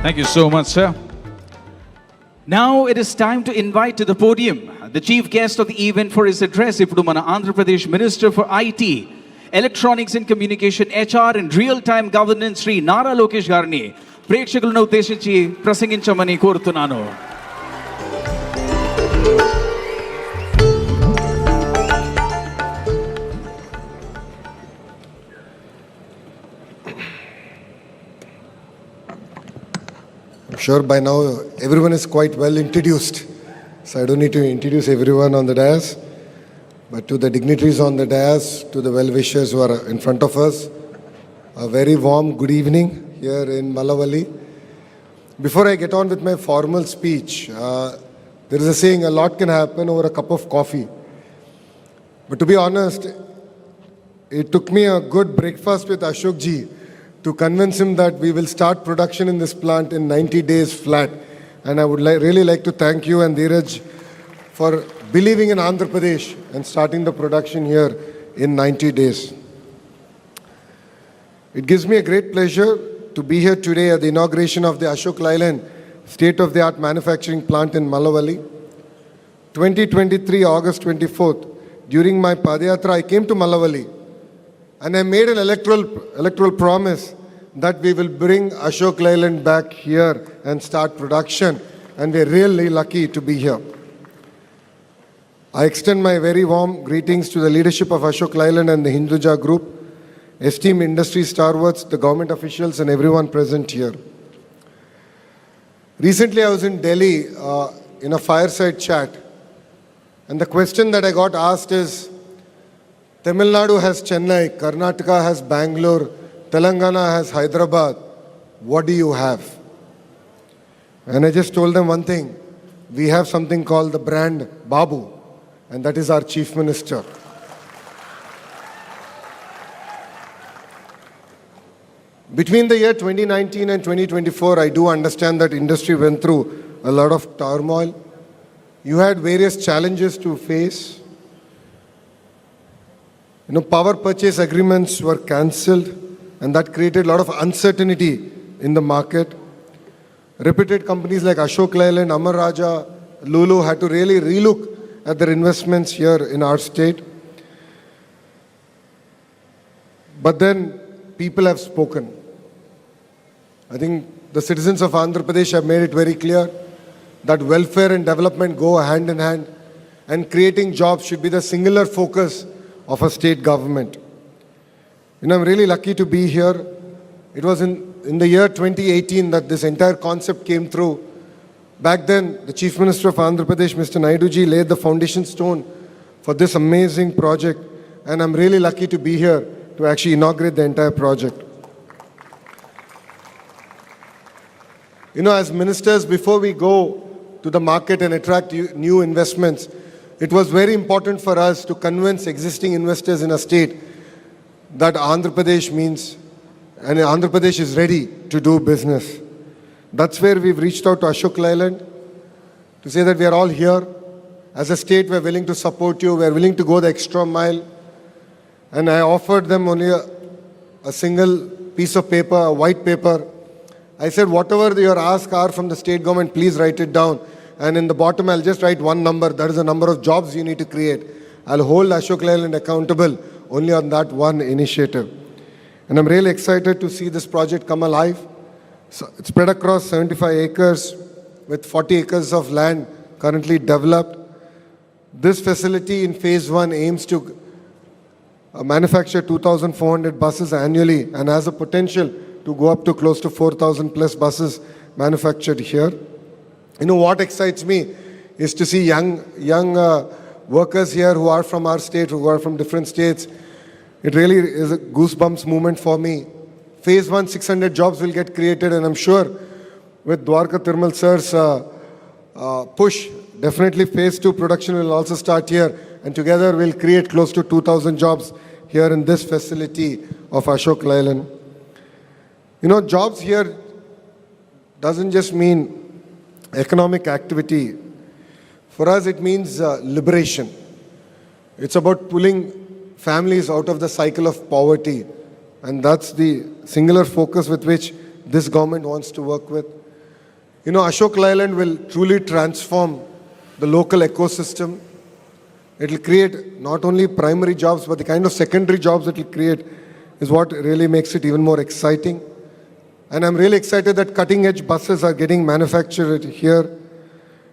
Thank you so much, sir. Now it is time to invite to the podium the chief guest of the event for his address, Ippudu mana Andhra Pradesh Minister for IT, Electronics and Communication, HR and Real-Time Governance, Sri Nara Lokesh garini ప్రేక్షకులను ఉద్దేశించి ప్రసంగించమని కోరుతున్నాను. I'm sure by now everyone is quite well introduced, so I don't need to introduce everyone on the dais. But to the dignitaries on the dais, to the well-wishers who are in front of us, a very warm good evening here in Mallavalli. Before I get on with my formal speech, there is a saying, a lot can happen over a cup of coffee. But to be honest, it took me a good breakfast with Ashok ji to convince him that we will start production in this plant in 90 days flat. And I would really like to thank you and Dheeraj for believing in Andhra Pradesh and starting the production here in 90 days. It gives me a great pleasure to be here today at the inauguration of the Ashok Leyland state-of-the-art manufacturing plant in Mallavalli. 2023, August 24th, during my Padayatra, I came to Mallavalli and I made an electoral promise that we will bring Ashok Leyland back here and start production, and we're really lucky to be here. I extend my very warm greetings to the leadership of Ashok Leyland and the Hinduja Group, esteemed industry stalwarts, the government officials and everyone present here. Recently I was in Delhi in a fireside chat, and the question that I got asked is, Tamil Nadu has Chennai, Karnataka has Bangalore, Telangana has Hyderabad, what do you have? And I just told them one thing, we have something called the brand Babu, and that is our Chief Minister. Between the year 2019 and 2024, I do understand that industry went through a lot of turmoil. You had various challenges to face. Power purchase agreements were cancelled, and that created a lot of uncertainty in the market. Reputed companies like Ashok Leyland, Amar Raja, Lulu had to really relook at their investments here in our state. But then people have spoken. I think the citizens of Andhra Pradesh have made it very clear that welfare and development go hand in hand, and creating jobs should be the singular focus of a state government. I'm really lucky to be here. It was in the year 2018 that this entire concept came through. Back then, the Chief Minister of Andhra Pradesh, Mr. Naidu ji, laid the foundation stone for this amazing project, and I'm really lucky to be here to actually inaugurate the entire project. As ministers, before we go to the market and attract new investments, it was very important for us to convince existing investors in a state that Andhra Pradesh means, and Andhra Pradesh is ready to do business. That's where we've reached out to Ashok Leyland to say that we are all here. As a state, we're willing to support you, we're willing to go the extra mile. And I offered them only a single piece of paper, a white paper. I said, whatever your asks are from the state government, please write it down. And in the bottom, I'll just write one number. That is the number of jobs you need to create. I'll hold Ashok Leyland accountable only on that one initiative. And I'm really excited to see this project come alive. So it's spread across 75 acres with 40 acres of land currently developed. This facility in phase 1 aims to manufacture 2,400 buses annually and has a potential to go up to close to 4,000 plus buses manufactured here. What excites me is to see young workers here who are from our state, who are from different states. It really is a goosebumps moment for me. Phase 1, 600 jobs will get created, and I'm sure with Dwarka Tirmal sir's push, definitely phase 2 production will also start here, and together we'll create close to 2,000 jobs here in this facility of Ashok Leyland. Jobs here doesn't just mean economic activity. For us, it means liberation. It's about pulling families out of the cycle of poverty, and that's the singular focus with which this government wants to work with. You know, Ashok Leyland will truly transform the local ecosystem. It will create not only primary jobs, but the kind of secondary jobs it will create is what really makes it even more exciting. And I'm really excited that cutting-edge buses are getting manufactured here,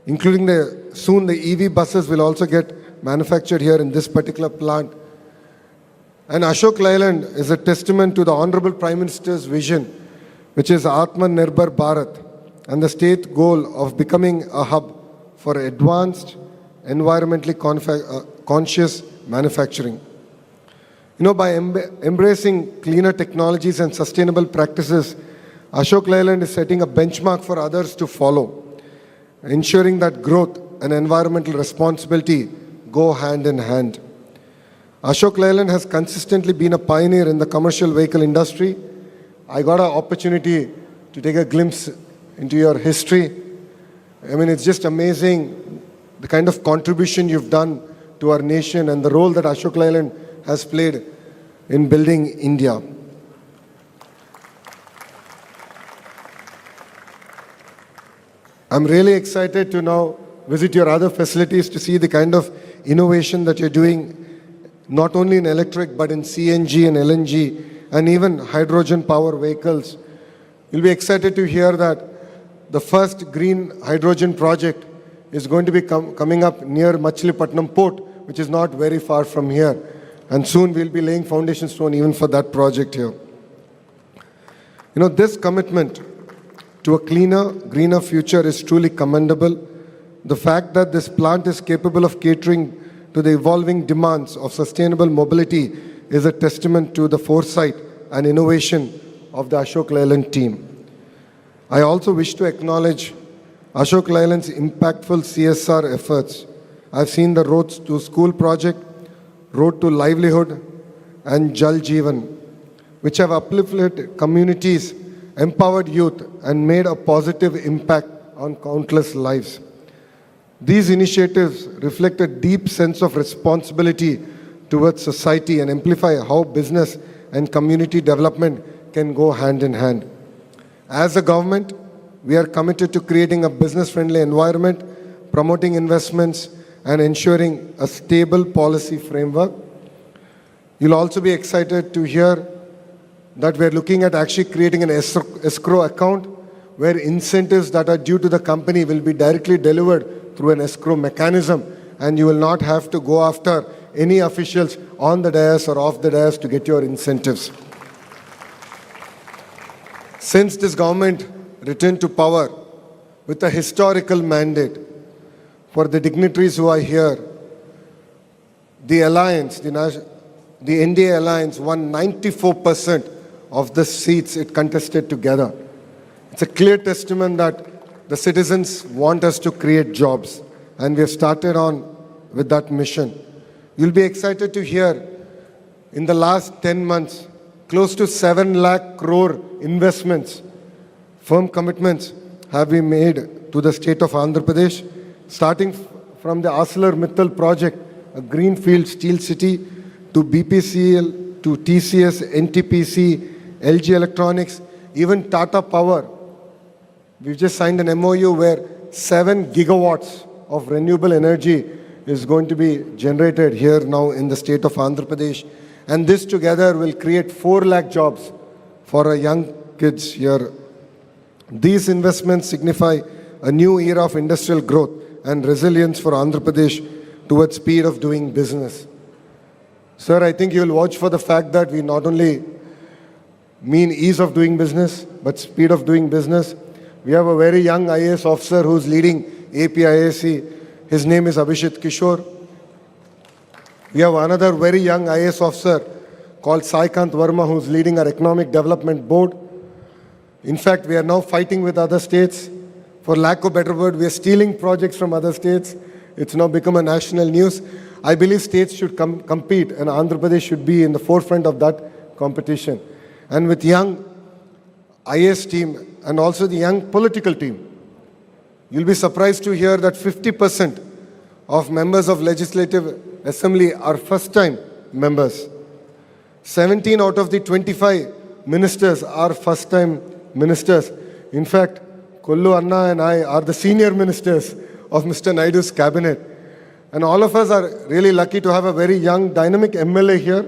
including soon the EV buses will also get manufactured here in this particular plant. And Ashok Leyland is a testament to the Honorable Prime Minister's vision, which is Atmanirbhar Bharat, and the state goal of becoming a hub for advanced, environmentally conscious manufacturing. You know, by embracing cleaner technologies and sustainable practices, Ashok Leyland is setting a benchmark for others to follow, ensuring that growth and environmental responsibility go hand in hand. Ashok Leyland has consistently been a pioneer in the commercial vehicle industry. I got an opportunity to take a glimpse into your history. I mean, it's just amazing the kind of contribution you've done to our nation and the role that Ashok Leyland has played in building India. I'm really excited to now visit your other facilities to see the kind of innovation that you're doing, not only in electric, but in CNG and LNG, and even hydrogen power vehicles. You'll be excited to hear that the first green hydrogen project is going to be coming up near Machilipatnam Port, which is not very far from here. And soon we'll be laying foundation stone even for that project here. You know, this commitment to a cleaner, greener future is truly commendable. The fact that this plant is capable of catering to the evolving demands of sustainable mobility is a testament to the foresight and innovation of the Ashok Leyland team. I also wish to acknowledge Ashok Leyland's impactful CSR efforts. I've seen the Roads to School project, Road to Livelihood, and Jal Jeevan, which have uplifted communities, empowered youth, and made a positive impact on countless lives. These initiatives reflect a deep sense of responsibility towards society and amplify how business and community development can go hand in hand. As a government, we are committed to creating a business-friendly environment, promoting investments, and ensuring a stable policy framework. You'll also be excited to hear that we're looking at actually creating an escrow account where incentives that are due to the company will be directly delivered through an escrow mechanism, and you will not have to go after any officials on the dais or off the dais to get your incentives. Since this government returned to power with a historical mandate for the dignitaries who are here, the alliance, the NDA alliance won 94% of the seats it contested together. It's a clear testament that the citizens want us to create jobs, and we have started on with that mission. You'll be excited to hear in the last 10 months, close to 7 lakh crore investments, firm commitments have been made to the state of Andhra Pradesh, starting from the ArcelorMittal project, a greenfield steel city, to BPCL, to TCS, NTPC, LG Electronics, even Tata Power. We've just signed an MOU where 7 gigawatts of renewable energy is going to be generated here now in the state of Andhra Pradesh. And this together will create 4 lakh jobs for our young kids here. These investments signify a new era of industrial growth and resilience for Andhra Pradesh towards speed of doing business. Sir, I think you'll vouch for the fact that we not only mean ease of doing business, but speed of doing business. We have a very young IAS officer who's leading APIAC. His name is Abhishek Kishore. We have another very young IAS officer called Saikant Verma, who's leading our Economic Development Board. In fact, we are now fighting with other states. For lack of a better word, we are stealing projects from other states. It's now become a national news. I believe states should compete, and Andhra Pradesh should be in the forefront of that competition. And with young IAS team and also the young political team, you'll be surprised to hear that 50% of members of Legislative Assembly are first-time members. 17 out of the 25 ministers are first-time ministers. In fact, Kollu Anna and I are the senior ministers of Mr. Naidu's cabinet. And all of us are really lucky to have a very young, dynamic MLA here.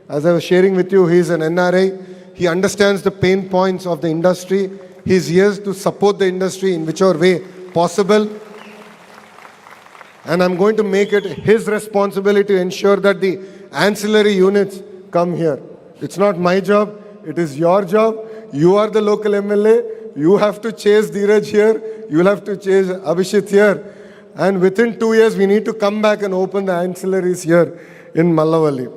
As I was sharing with you, he is an NRI. He understands the pain points of the industry. He is here to support the industry in whichever way possible. And I'm going to make it his responsibility to ensure that the ancillary units come here. It's not my job, it is your job. You are the local MLA. You have to chase Dheeraj here. You will have to chase Abhishek here. And within 2 years, we need to come back and open the ancillaries here in Mallavalli.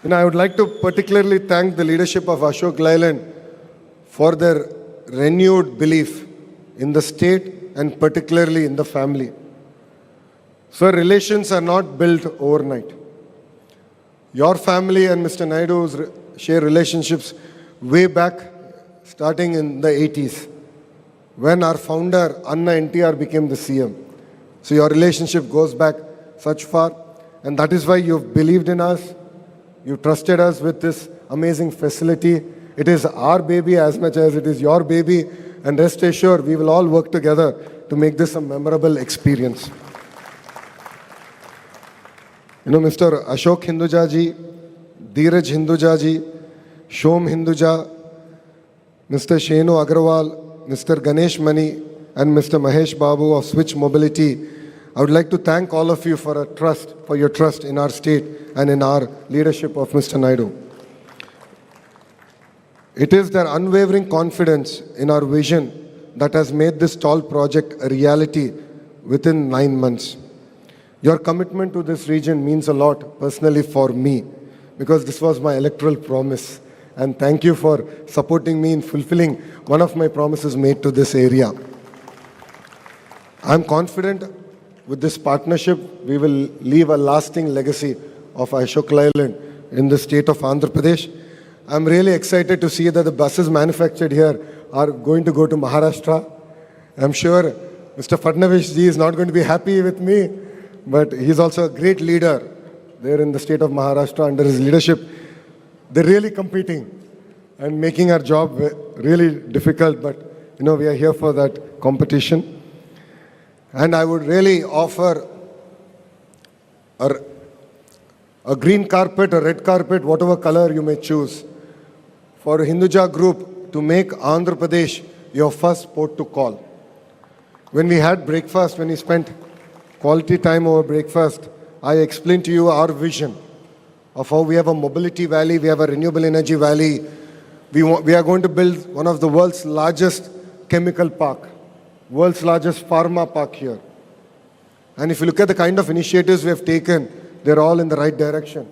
And I would like to particularly thank the leadership of Ashok Leyland for their renewed belief in the state and particularly in the family. So relations are not built overnight. Your family and Mr. Naidu's share relationships way back, starting in the 80s, when our founder, Anna NTR, became the CM. So your relationship goes back such far, and that is why you've believed in us. You trusted us with this amazing facility. It is our baby as much as it is your baby, and rest assured, we will all work together to make this a memorable experience. You know, Mr. Ashok Hinduja ji, Dheeraj Hinduja ji, Shom Hinduja, Mr. Shenu Agrawal, Mr. Ganesh Mani, and Mr. Mahesh Babu of Switch Mobility, I would like to thank all of you for your trust in our state and in our leadership of Mr. Naidu. It is their unwavering confidence in our vision that has made this tall project a reality within 9 months. Your commitment to this region means a lot personally for me, because this was my electoral promise. And thank you for supporting me in fulfilling one of my promises made to this area. I'm confident with this partnership, we will leave a lasting legacy of Ashok Leyland in the state of Andhra Pradesh. I'm really excited to see that the buses manufactured here are going to go to Maharashtra. I'm sure Mr. Fadnavis ji is not going to be happy with me, but he's also a great leader there in the state of Maharashtra. Under his leadership, they're really competing and making our job really difficult, but you know, we are here for that competition. And I would really offer a green carpet, a red carpet, whatever color you may choose, for Hinduja Group to make Andhra Pradesh your first port to call. When we had breakfast, when we spent quality time over breakfast, I explained to you our vision of how we have a mobility valley, we have a renewable energy valley. We are going to build one of the world's largest chemical park, world's largest pharma park here. And if you look at the kind of initiatives we have taken, they're all in the right direction.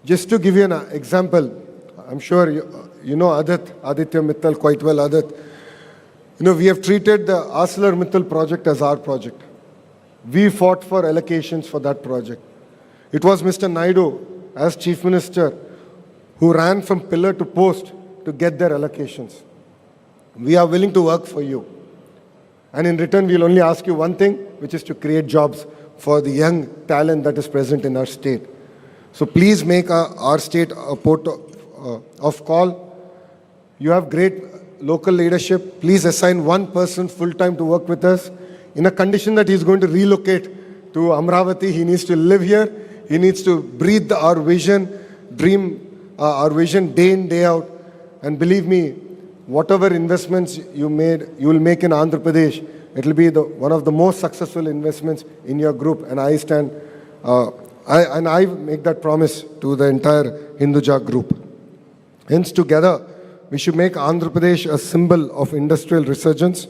Just to give you an example, I'm sure you know Aditya Mittal quite well, Adit. You know, we have treated the ArcelorMittal project as our project. We fought for allocations for that project. It was Mr. Naidu, as Chief Minister, who ran from pillar to post to get their allocations. We are willing to work for you. And in return, we'll only ask you one thing, which is to create jobs for the young talent that is present in our state. So please make our state a port of call. You have great local leadership. Please assign one person full-time to work with us in a condition that he's going to relocate to Amravati. He needs to live here. He needs to breathe our vision, dream our vision day in, day out. And believe me, whatever investments you will make in Andhra Pradesh, it will be one of the most successful investments in your group. And I stand, I make that promise to the entire Hinduja group. Hence, together, we should make Andhra Pradesh a symbol of industrial resurgence.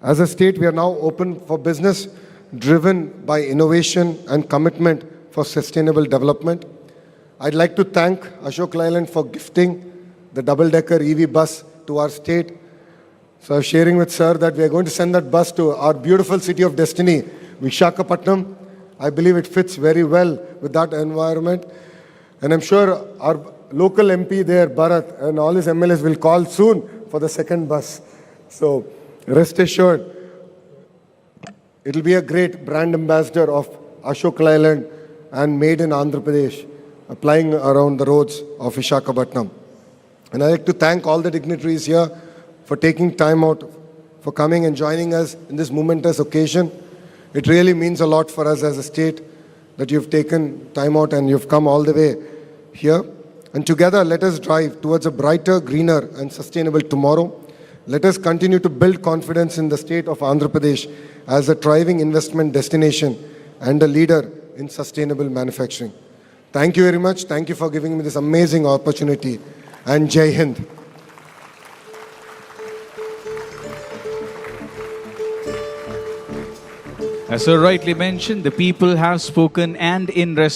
As a state, we are now open for business, driven by innovation and commitment for sustainable development. I'd like to thank Ashok Leyland for gifting the double-decker EV bus to our state. So I was sharing with sir that we are going to send that bus to our beautiful city of destiny, Visakhapatnam. I believe it fits very well with that environment. And I'm sure our local MP there, Bharat, and all his MLAs will call soon for the second bus. So rest assured, it will be a great brand ambassador of Ashok Leyland and made in Andhra Pradesh, applying around the roads of Visakhapatnam. And I'd like to thank all the dignitaries here for taking time out, for coming and joining us in this momentous occasion. It really means a lot for us as a state that you've taken time out and you've come all the way here. And together, let us drive towards a brighter, greener, and sustainable tomorrow. Let us continue to build confidence in the state of Andhra Pradesh as a thriving investment destination and a leader in sustainable manufacturing. Thank you very much. Thank you for giving me this amazing opportunity. And Jai Hind. As so rightly mentioned, the people have spoken, and in response